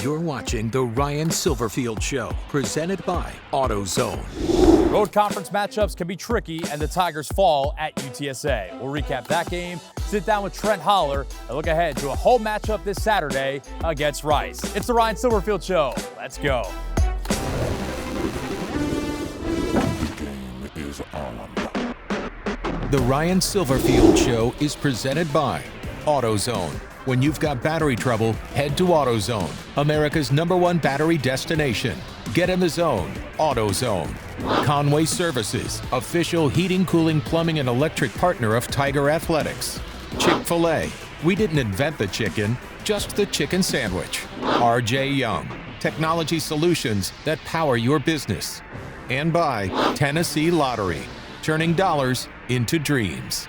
You're watching The Ryan Silverfield Show, presented by AutoZone. Road conference matchups can be tricky, and the Tigers fall at UTSA. We'll recap that game, sit down with Trent Holler, and look ahead to a home matchup this Saturday against Rice. It's The Ryan Silverfield Show. Let's go. Game is on. The Ryan Silverfield Show is presented by AutoZone. When you've got battery trouble, head to AutoZone, America's #1 battery destination. Get in the zone, AutoZone. Conway Services, official heating, cooling, plumbing, and electric partner of Tiger Athletics. Chick-fil-A, we didn't invent the chicken, just the chicken sandwich. RJ Young, technology solutions that power your business. And by Tennessee Lottery, turning dollars into dreams.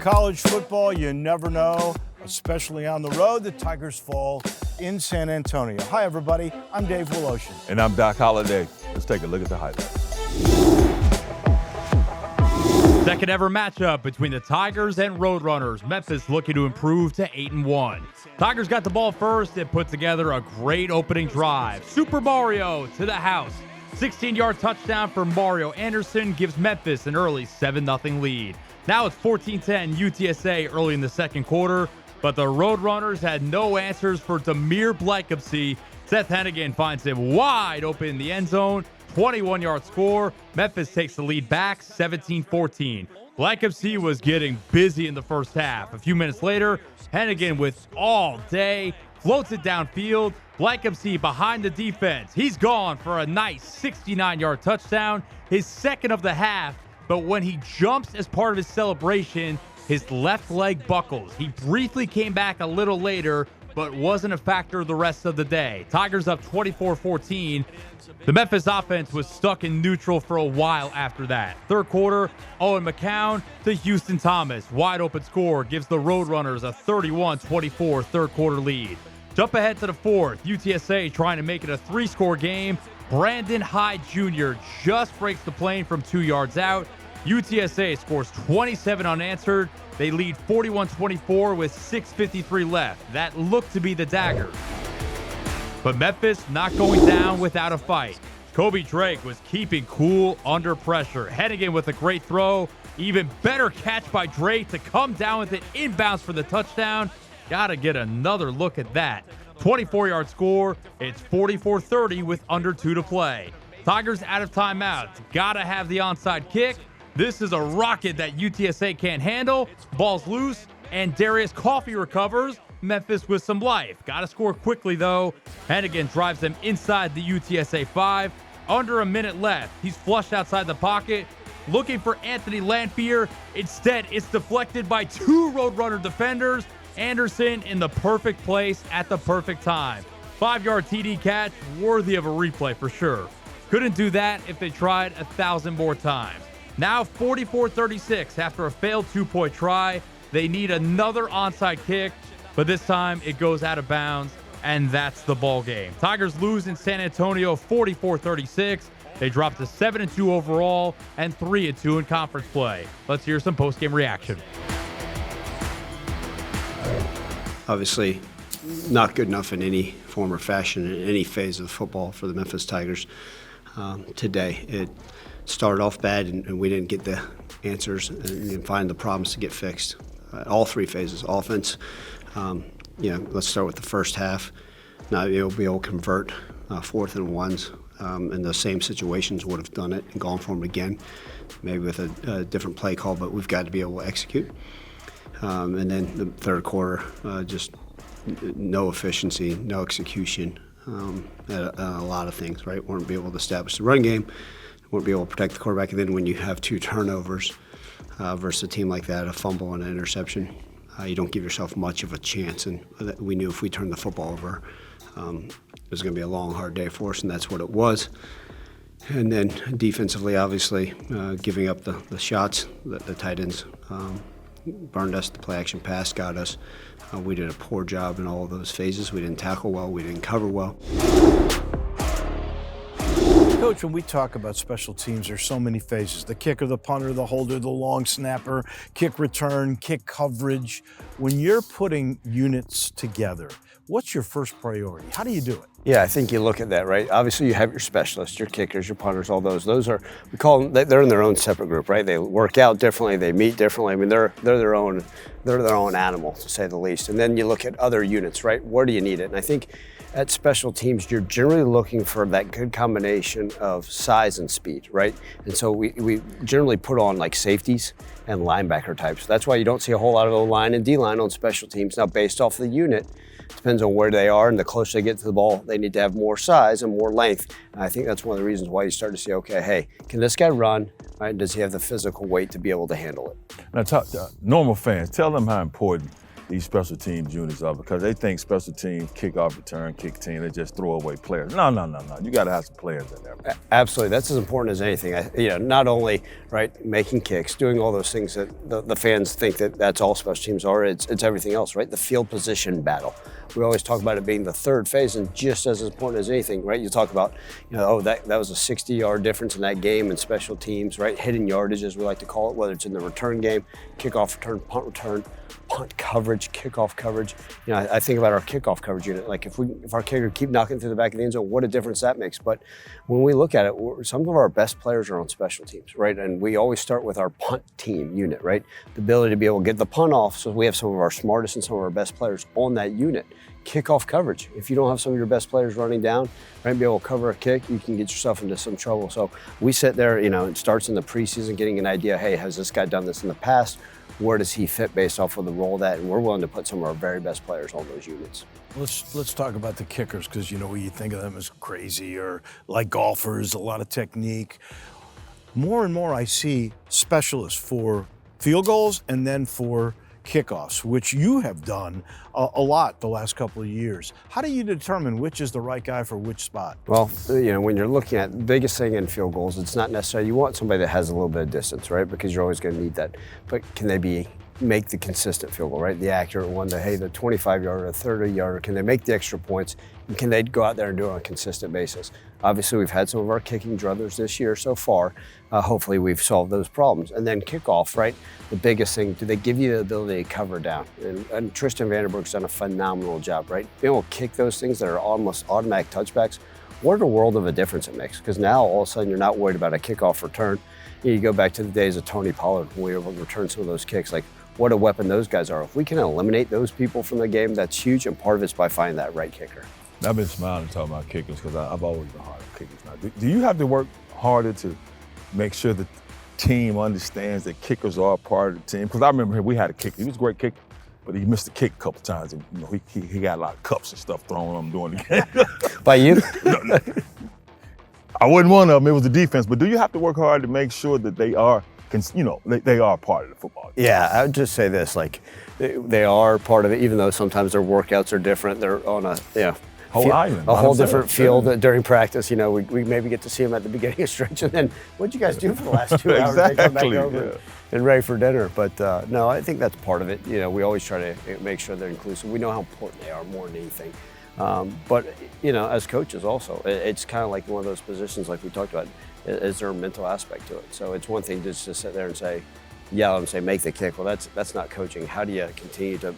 College football, you never know, especially on the road. The Tigers fall in San Antonio. Hi, everybody. I'm Dave Woloshin. And I'm Doc Holliday. Let's take a look at the highlights. Second ever matchup between the Tigers and Roadrunners. Memphis looking to improve to 8-1. Tigers got the ball first and put together a great opening drive. Super Mario to the house. 16-yard touchdown for Mario Anderson gives Memphis an early 7-0 lead. Now it's 14-10 UTSA early in the second quarter, but the Roadrunners had no answers for Demir Blankenship. Seth Hennigan finds him wide open in the end zone. 21-yard score. Memphis takes the lead back 17-14. Blankenship was getting busy in the first half. A few minutes later, Hennigan with all day floats it downfield. Blankenship behind the defense. He's gone for a nice 69-yard touchdown, his second of the half. But when he jumps as part of his celebration, his left leg buckles. He briefly came back a little later, but wasn't a factor the rest of the day. Tigers up 24-14. The Memphis offense was stuck in neutral for a while after that. Third quarter, Owen McCown to Houston Thomas. Wide open score gives the Roadrunners a 31-24 third quarter lead. Jump ahead to the fourth. UTSA trying to make it a 3-score game. Brandon Hyde Jr. just breaks the plane from 2 yards out. UTSA scores 27 unanswered. They lead 41-24 with 6:53 left. That looked to be the dagger. But Memphis not going down without a fight. Kobe Drake was keeping cool under pressure. Hennigan with a great throw. Even better catch by Drake to come down with it inbounds for the touchdown. Gotta get another look at that. 24-yard score. It's 44-30 with under 2 to play. Tigers out of timeouts. Gotta have the onside kick. This is a rocket that UTSA can't handle. Ball's loose, and Darius Coffey recovers. Memphis with some life. Gotta score quickly, though. Hennigan drives them inside the UTSA 5. Under a minute left. He's flushed outside the pocket, looking for Anthony Lanphier. Instead, it's deflected by 2 Roadrunner defenders. Anderson in the perfect place at the perfect time. 5-yard TD catch, worthy of a replay for sure. Couldn't do that if they tried 1,000 more times. Now 44-36 after a failed 2-point try. They need another onside kick, but this time it goes out of bounds, and that's the ball game. Tigers lose in San Antonio 44-36. They drop to 7-2 overall and 3-2 in conference play. Let's hear some post-game reaction. Obviously, not good enough in any form or fashion in any phase of football for the Memphis Tigers today. It started off bad, and we didn't get the answers and find the problems to get fixed. All 3 phases, offense. Let's start with the first half. Not be able to convert 4th and 1s in the same situations. Would have done it and gone for them again, maybe with a different play call. But we've got to be able to execute. And then the third quarter, just no efficiency, no execution, a lot of things, right? Weren't be able to establish the run game, weren't be able to protect the quarterback. And then when you have 2 turnovers versus a team like that, a fumble and an interception, you don't give yourself much of a chance. And we knew if we turned the football over, it was going to be a long, hard day for us, and that's what it was. And then defensively, obviously, giving up the shots, the tight ends burned us. The play action pass got us. We did a poor job in all of those phases. We didn't tackle well. We didn't cover well. Coach, when we talk about special teams, there's so many phases. The kicker, the punter, the holder, the long snapper, kick return, kick coverage. When you're putting units together, what's your first priority? How do you do it? Yeah, I think you look at that, right? Obviously, you have your specialists, your kickers, your punters, all those. Those are, we call them, they're in their own separate group, right? They work out differently, they meet differently. I mean, they're their own animal, to say the least. And then you look at other units, right? Where do you need it? And I think at special teams, you're generally looking for that good combination of size and speed, right? And so we generally put on like safeties and linebacker types. That's why you don't see a whole lot of O-line and D-line on special teams. Now, based off the unit, depends on where they are, and the closer they get to the ball, they need to have more size and more length. And I think that's one of the reasons why you start to see, okay, hey, can this guy run? Right? Does he have the physical weight to be able to handle it? Now, talk to normal fans, tell them how important these special teams units are, because they think special teams, kickoff return, kick team, they just throw away players. No. You got to have some players in there. Absolutely, that's as important as anything. Not only right making kicks, doing all those things that the fans think that that's all special teams are. It's everything else, right? The field position battle. We always talk about it being the third phase, and just as important as anything, right? You talk about, that was a 60-yard difference in that game in special teams, right? Hidden yardage, as we like to call it, whether it's in the return game, kickoff return, punt coverage, kickoff coverage. I think about our kickoff coverage unit. Like if our kicker keep knocking through the back of the end zone, what a difference that makes. But when we look at it, some of our best players are on special teams, right? And we always start with our punt team unit, right? The ability to be able to get the punt off, so we have some of our smartest and some of our best players on that unit. Kickoff coverage. If you don't have some of your best players running down, right, be able to cover a kick, you can get yourself into some trouble. So we sit there, it starts in the preseason, getting an idea, hey, has this guy done this in the past? Where does he fit based off of the role of that? And we're willing to put some of our very best players on those units. Let's talk about the kickers, because you think of them as crazy or like golfers, a lot of technique. More and more I see specialists for field goals and then for kickoffs, which you have done a lot the last couple of years. How do you determine which is the right guy for which spot? Well, when you're looking at the biggest thing in field goals, it's not necessarily, you want somebody that has a little bit of distance, right? Because you're always going to need that. But can they make the consistent field goal, right? The accurate one, the 25-yarder, the 30-yarder, can they make the extra points? And can they go out there and do it on a consistent basis? Obviously, we've had some of our kicking druthers this year so far. Hopefully, we've solved those problems. And then kickoff, right? The biggest thing, do they give you the ability to cover down? And Tristan Vandenberg's done a phenomenal job, right? Being able to kick those things that are almost automatic touchbacks, what a world of a difference it makes. Because now, all of a sudden, you're not worried about a kickoff return. You go back to the days of Tony Pollard when we were able to return some of those kicks. Like, what a weapon those guys are. If we can eliminate those people from the game, that's huge, and part of it's by finding that right kicker. I've been smiling talking about kickers because I've always been hard on kickers. Now, do you have to work harder to make sure the team understands that kickers are a part of the team? Because I remember we had a kicker. He was a great kicker, but he missed a kick a couple times, and he got a lot of cups and stuff thrown on him during the game. By you? No. I wasn't one of them. It was the defense. But do you have to work hard to make sure that they are, they are part of the football team? Yeah, I would just say this, like they are part of it, even though sometimes their workouts are different. They're on a whole different field during practice. We maybe get to see them at the beginning of stretch, and then what'd you guys do for the last 2 hours? Exactly, they come back over and ready for dinner. But no, I think that's part of it. We always try to make sure they're inclusive. We know how important they are more than anything. But as coaches also, it's kind of like one of those positions like we talked about. Is there a mental aspect to it? So it's one thing just to sit there and yell and say, make the kick. Well, that's not coaching. How do you continue to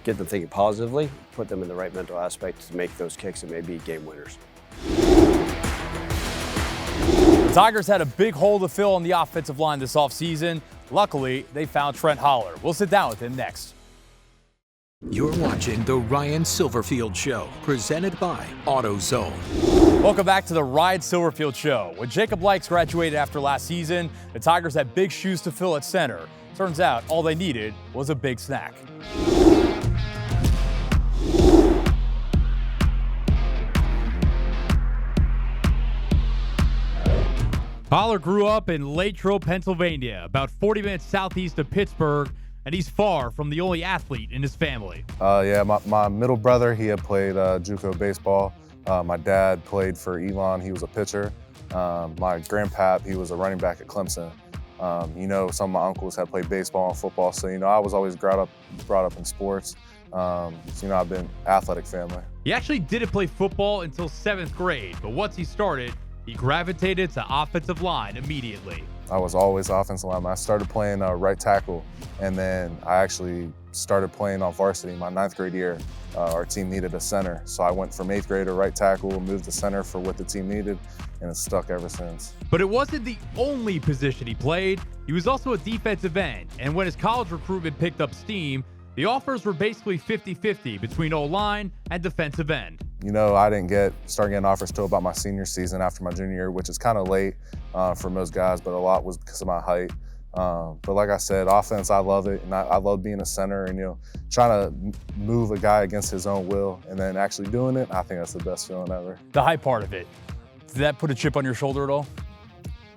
get them thinking positively, put them in the right mental aspect to make those kicks and maybe game winners? The Tigers had a big hole to fill on the offensive line this offseason. Luckily, they found Trent Holler. We'll sit down with him next. You're watching The Ryan Silverfield Show, presented by AutoZone. Welcome back to The Ryan Silverfield Show. When Jacob Likes graduated after last season, the Tigers had big shoes to fill at center. Turns out all they needed was a big snack. Holler grew up in Latrobe, Pennsylvania, about 40 minutes southeast of Pittsburgh, and he's far from the only athlete in his family. My middle brother, he had played JUCO baseball. My dad played for Elon, he was a pitcher. My grandpap, he was a running back at Clemson. Some of my uncles had played baseball and football, so I was always brought up in sports. I've been athletic family. He actually didn't play football until 7th grade, but once he started, he gravitated to offensive line immediately. I was always offensive lineman. I started playing right tackle, and then I actually started playing on varsity my 9th grade year. Our team needed a center, so I went from 8th grade to right tackle, moved to center for what the team needed, and it's stuck ever since. But it wasn't the only position he played. He was also a defensive end, and when his college recruitment picked up steam, the offers were basically 50-50 between O-line and defensive end. You know, I didn't start getting offers till about my senior season after my junior year, which is kind of late for most guys, but a lot was because of my height. But like I said, offense, I love it, and I love being a center and, you know, trying to move a guy against his own will and then actually doing it. I think that's the best feeling ever. The high part of it, did that put a chip on your shoulder at all?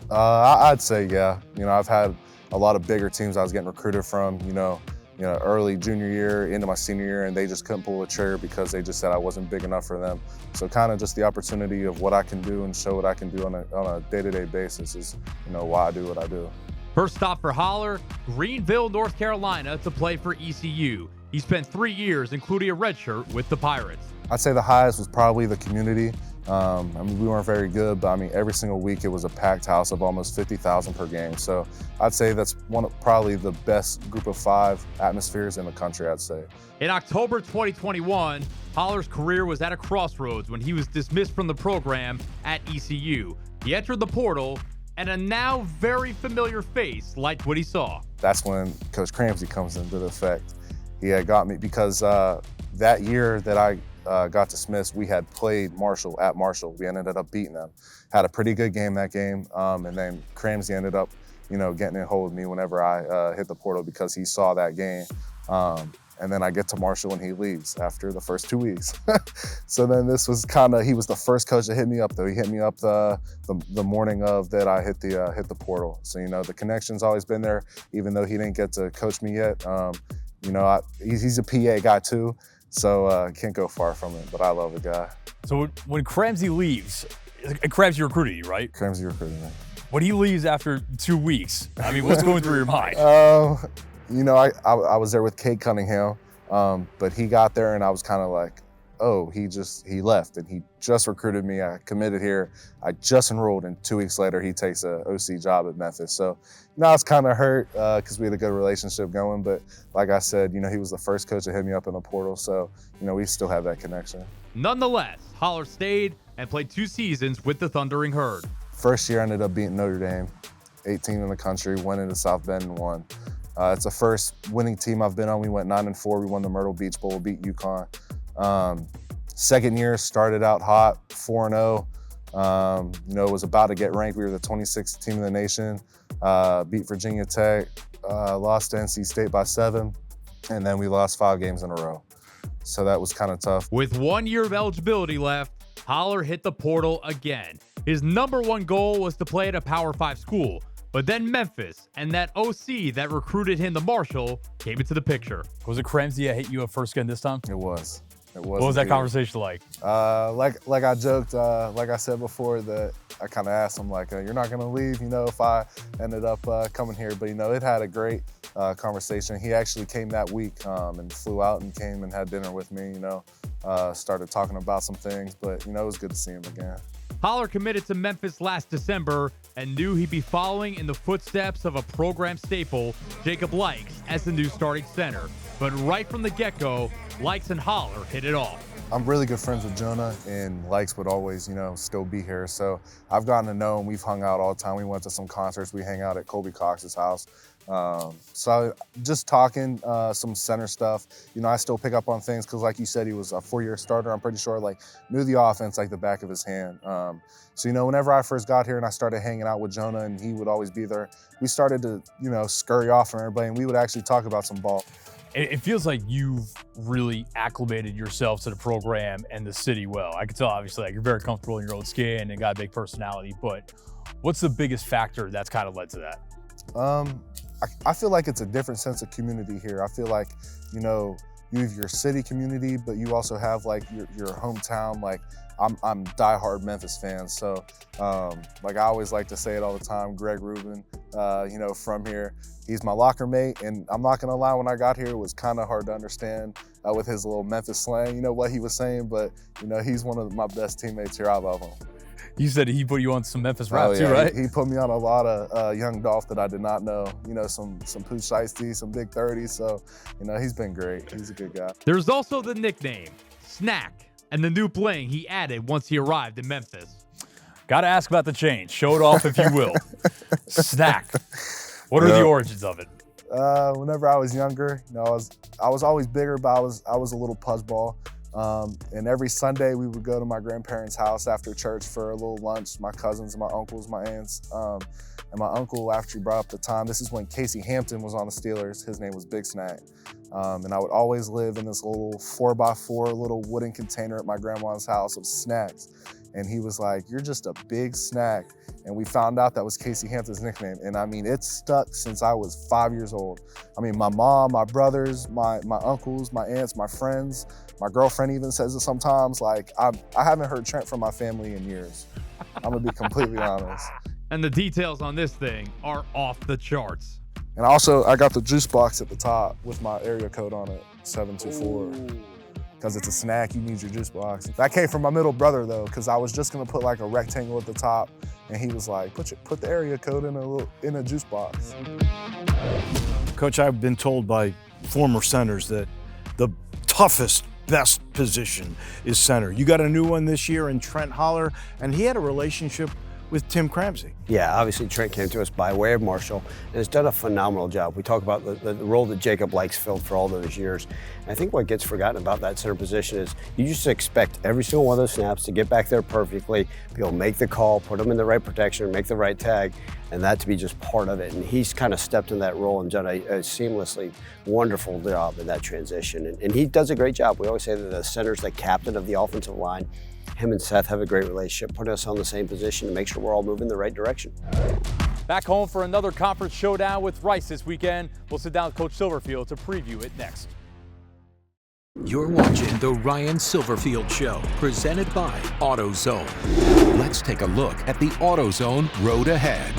I'd say, yeah. You know, I've had a lot of bigger teams I was getting recruited from, you know, early junior year into my senior year, and they just couldn't pull the trigger because they just said I wasn't big enough for them. So kind of just the opportunity of what I can do and show what I can do on a day-to-day basis is, you know, why I do what I do. First stop for Holler, Greenville, North Carolina, to play for ECU. He spent 3 years, including a redshirt, with the Pirates. I'd say the highest was probably the community. I mean, we weren't very good, but I mean, every single week it was a packed house of almost 50,000 per game. So I'd say that's probably the best group of 5 atmospheres in the country, I'd say. In October 2021, Holler's career was at a crossroads when he was dismissed from the program at ECU. He entered the portal, and a now very familiar face liked what he saw. That's when Coach Cramsey comes into effect. He had got me because that year that I got dismissed, we had played Marshall at Marshall. We ended up beating them. Had a pretty good game that game, and then Cramsey ended up, you know, getting a hold of me whenever I hit the portal because he saw that game. And then I get to Marshall and he leaves after the first 2 weeks. So then this was he was the first coach to hit me up though. He hit me up the morning of that I hit the portal. So, you know, the connection's always been there, even though he didn't get to coach me yet. You know, he's a PA guy too, so can't go far from it, but I love the guy. So when Cramsey leaves, Cramsey recruited you, right? Cramsey recruited me. When he leaves after 2 weeks, I mean, what's going through your mind? You know, I was there with Cade Cunningham, but he got there and I was kind of like, oh, he left and he just recruited me. I committed here. I just enrolled, and 2 weeks later he takes a OC job at Memphis. So now it's kind of hurt because we had a good relationship going. But like I said, you know, he was the first coach to hit me up in the portal. So, you know, we still have that connection. Nonetheless, Holler stayed and played 2 seasons with the Thundering Herd. First year I ended up beating Notre Dame, 18 in the country, went into South Bend and won. It's the first winning team I've been on. We went 9-4. We won the Myrtle Beach Bowl, beat UConn. Second year started out hot, 4-0. You know, was about to get ranked. We were the 26th team in the nation. Beat Virginia Tech, lost to NC State by 7, and then we lost 5 games in a row. So that was kind of tough. With 1 year of eligibility left, Holler hit the portal again. His #1 goal was to play at a Power 5 school. But then Memphis and that OC that recruited him to Marshall came into the picture. Was it Cramsey that hit you up first again this time? It was. What was that conversation like? Like I joked, like I said before, that I kind of asked him, like, you're not going to leave, you know, if I ended up coming here. But, you know, it had a great conversation. He actually came that week and flew out and came and had dinner with me, you know, started talking about some things. But, you know, it was good to see him again. Holler committed to Memphis last December and knew he'd be following in the footsteps of a program staple, Jacob Likes, as the new starting center. But right from the get-go, Likes and Holler hit it off. I'm really good friends with Jonah, and Likes would always, you know, still be here. So I've gotten to know him. We've hung out all the time. We went to some concerts. We hang out at Colby Cox's house. So just talking some center stuff. You know, I still pick up on things because, like you said, he was a 4-year starter. I'm pretty sure, like, knew the offense like the back of his hand. So, you know, whenever I first got here and I started hanging out with Jonah and he would always be there, we started to, you know, scurry off from everybody, and we would actually talk about some ball. It feels like you've really acclimated yourself to the program and the city well. I can tell, obviously, like, you're very comfortable in your own skin and got a big personality, but what's the biggest factor that's kind of led to that? I feel like it's a different sense of community here. I feel like, you know, you have your city community, but you also have like your hometown. Like I'm diehard Memphis fan, so like I always like to say it all the time. Greg Rubin, you know, from here, he's my locker mate, and I'm not gonna lie, when I got here, it was kind of hard to understand with his little Memphis slang. You know what he was saying, but you know, he's one of my best teammates here. I love him. You said he put you on some Memphis rap Oh, too, yeah, right? He put me on a lot of young Dolph that I did not know. You know, some Pooch Shiesty, some Big 30s. So, you know, he's been great. He's a good guy. There's also the nickname, Snack, and the new bling he added once he arrived in Memphis. Got to ask about the change. Show it off if you will. Snack. What are the origins of it? Whenever I was younger, you know, I was always bigger, but I was a little puzzball. And every Sunday we would go to my grandparents' house after church for a little lunch, my cousins, my uncles, my aunts. And my uncle actually brought up the time, this is when Casey Hampton was on the Steelers, his name was Big Snack. And I would always live in this little 4x4 little wooden container at my grandma's house of snacks. And he was like, "You're just a big snack." And we found out that was Casey Hampton's nickname. And I mean, it's stuck since I was 5 years old. I mean, my mom, my brothers, my uncles, my aunts, my friends, my girlfriend even says it sometimes. Like, I haven't heard Trent from my family in years. I'm gonna be completely honest. And the details on this thing are off the charts. And also, I got the juice box at the top with my area code on it, 724. Because it's a snack, you need your juice box. That came from my middle brother though, because I was just gonna put like a rectangle at the top, and he was like, put the area code in a juice box. Coach, I've been told by former centers that the toughest, best position is center. You got a new one this year in Trent Holler, and he had a relationship with Tim Cramsey. Yeah, obviously Trent came to us by way of Marshall and has done a phenomenal job. We talk about the role that Jacob Likes filled for all those years. And I think what gets forgotten about that center position is you just expect every single one of those snaps to get back there perfectly, be able to make the call, put them in the right protection, make the right tag, and that to be just part of it. And he's kind of stepped in that role and done a seamlessly wonderful job in that transition. And he does a great job. We always say that the center's the captain of the offensive line. Him and Seth have a great relationship, putting us on the same position to make sure we're all moving in the right direction. Back home for another conference showdown with Rice this weekend. We'll sit down with Coach Silverfield to preview it next. You're watching the Ryan Silverfield Show, presented by AutoZone. Let's take a look at the AutoZone road ahead.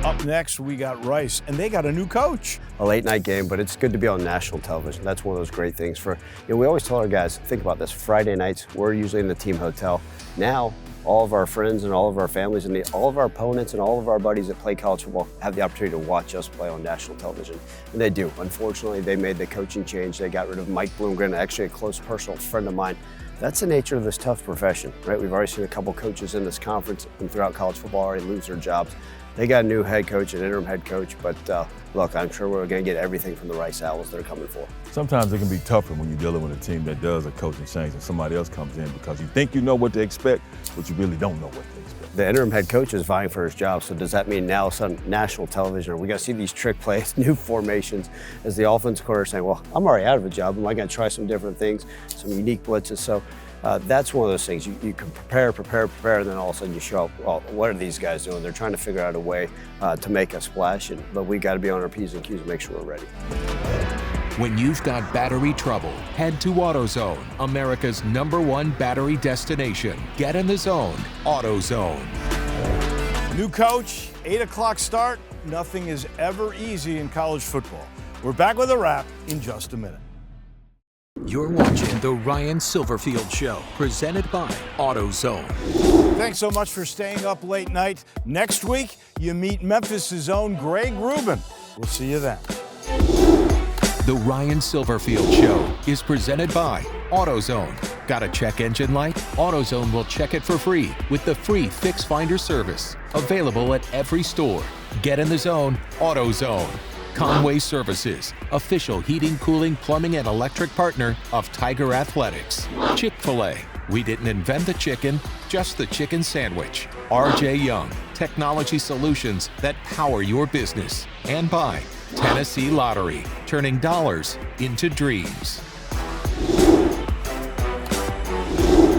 Up next, we got Rice, and they got a new coach. A late night game, but it's good to be on national television. That's one of those great things we always tell our guys, think about this, Friday nights, we're usually in the team hotel. Now, all of our friends and all of our families and all of our opponents and all of our buddies that play college football have the opportunity to watch us play on national television. And they do. Unfortunately, they made the coaching change. They got rid of Mike Bloomgren, actually a close personal friend of mine. That's the nature of this tough profession, right? We've already seen a couple coaches in this conference and throughout college football already lose their jobs. They got a new head coach, an interim head coach, but look, I'm sure we're going to get everything from the Rice Owls they're coming for. Sometimes it can be tougher when you're dealing with a team that does a coaching change and somebody else comes in because you think you know what to expect, but you really don't know what to expect. The interim head coach is vying for his job, so does that mean now it's on national television? Are we going to see these trick plays, new formations, as the offensive coordinator saying, well, I'm already out of a job. Am I going to try some different things, some unique blitzes? So that's one of those things. You can prepare, and then all of a sudden you show up, well, what are these guys doing? They're trying to figure out a way to make a splash, but we got to be on our P's and Q's and make sure we're ready. When you've got battery trouble, head to AutoZone, America's #1 battery destination. Get in the zone, AutoZone. New coach, 8 o'clock start. Nothing is ever easy in college football. We're back with a wrap in just a minute. You're watching the Ryan Silverfield Show, presented by AutoZone. Thanks so much for staying up late night. Next week, you meet Memphis' own Greg Rubin. We'll see you then. The Ryan Silverfield Show is presented by AutoZone. Got a check engine light? AutoZone will check it for free with the free Fix Finder service. Available at every store. Get in the zone, AutoZone. Conway Services, official heating, cooling, plumbing, and electric partner of Tiger Athletics. Chick-fil-A, we didn't invent the chicken, just the chicken sandwich. R.J. Young, technology solutions that power your business. And by Tennessee Lottery, turning dollars into dreams.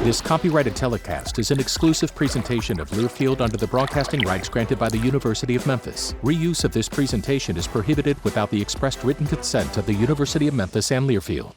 This copyrighted telecast is an exclusive presentation of Learfield under the broadcasting rights granted by the University of Memphis. Reuse of this presentation is prohibited without the expressed written consent of the University of Memphis and Learfield.